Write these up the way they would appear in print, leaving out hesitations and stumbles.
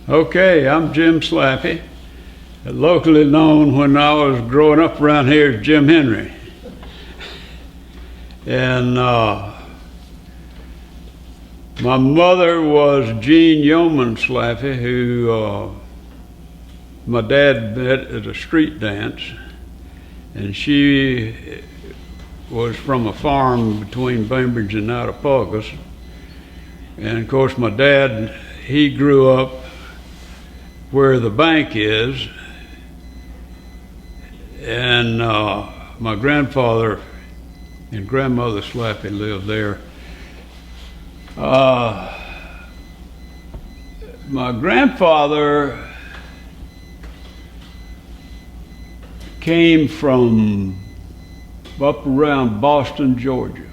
Okay, I'm Jean Slappey, locally known when I was growing up around here as Jim Henry. And my mother was Jean Slappey, who my dad met at a street dance, and she was from a farm between Bainbridge and Attapulgos. And of course my dad, he grew up where the bank is, and my grandfather and grandmother Slappey lived there. My grandfather came from up around Boston, Georgia,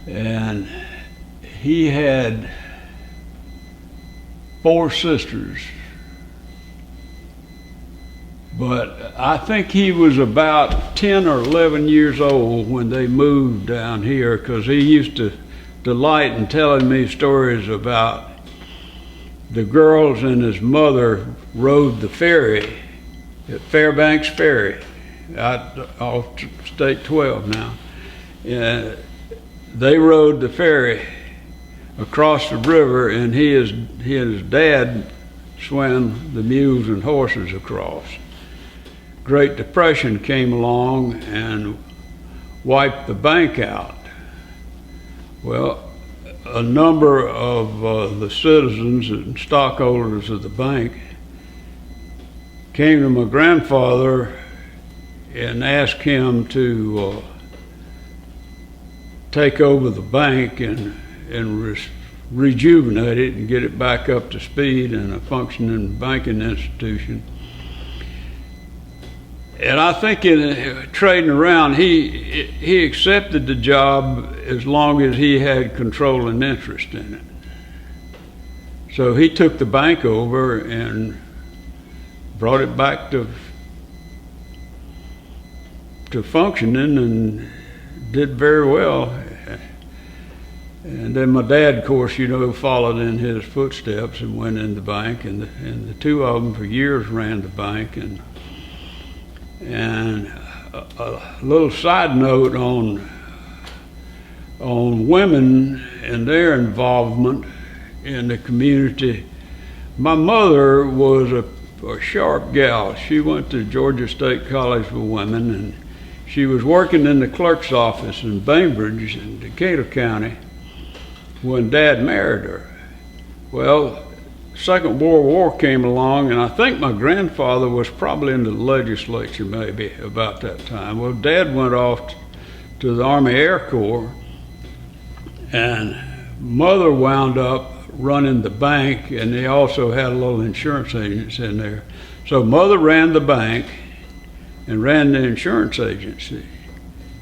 and he had 4 sisters, but I think he was about 10 or 11 years old when they moved down here, because he used to delight in telling me stories about the girls and his mother rode the ferry at Fairbanks Ferry, off State 12 now. And they rode the ferry across the river, and he and his dad swam the mules and horses across. Great Depression came along and wiped the bank out. Well, a number of the citizens and stockholders of the bank came to my grandfather and asked him to take over the bank and rejuvenate it and get it back up to speed and a functioning banking institution. And I think in trading around, he accepted the job as long as he had controlling interest in it. So he took the bank over and brought it back to functioning and did very well. And then my dad, of course, followed in his footsteps and went in the bank, and the two of them for years ran the bank. And a little side note on women and their involvement in the community. My mother was a sharp gal. She went to Georgia State College for Women, and she was working in the clerk's office in Bainbridge in Decatur County when Dad married her. Well, Second World War came along, and I think my grandfather was probably in the legislature maybe about that time. Well, Dad went off to the Army Air Corps, and Mother wound up running the bank, and they also had a little insurance agency in there. So Mother ran the bank and ran the insurance agency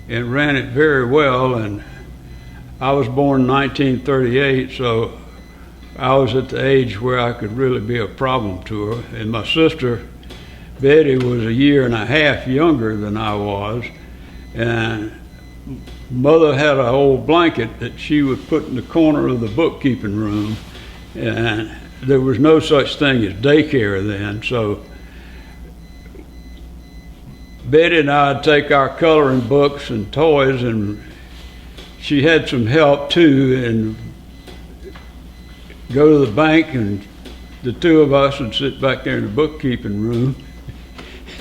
and ran it very well. And I was born in 1938, so I was at the age where I could really be a problem to her. And my sister, Betty, was a year and a half younger than I was. And Mother had an old blanket that she would put in the corner of the bookkeeping room. And there was no such thing as daycare then. So Betty and I would take our coloring books and toys, and she had some help too, and go to the bank, and the two of us would sit back there in the bookkeeping room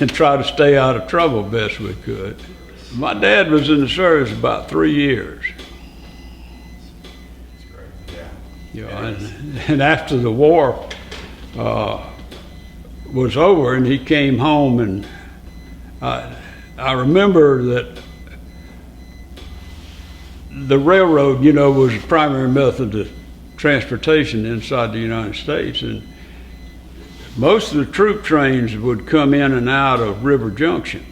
and try to stay out of trouble best we could. My dad was in the service about 3 years. That's great. Yeah. And after the war was over and he came home, and I remember that the railroad, was the primary method of transportation inside the United States, and most of the troop trains would come in and out of River Junction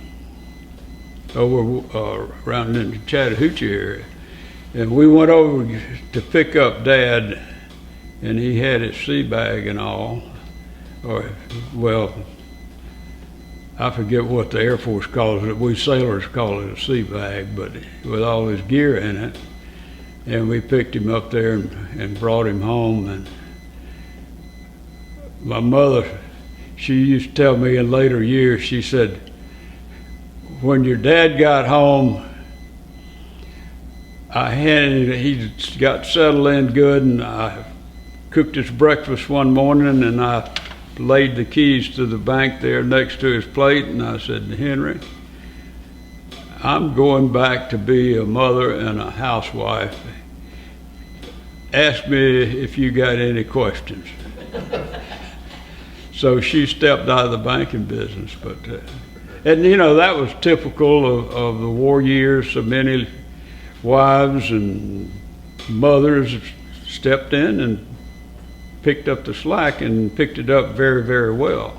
over around in the Chattahoochee area. And we went over to pick up Dad, and he had his sea bag and all, or well, I forget what the Air Force calls it. We sailors call it a sea bag, but with all his gear in it. And we picked him up there and brought him home. And my mother, she used to tell me in later years, she said, when your dad got home, he got settled in good, and I cooked his breakfast one morning, and I laid the keys to the bank there next to his plate, and I said, Henry, I'm going back to be a mother and a housewife. Ask me if you got any questions. So she stepped out of the banking business, but and you know, that was typical of the war years. So many wives and mothers stepped in and picked up the slack and picked it up very, very well.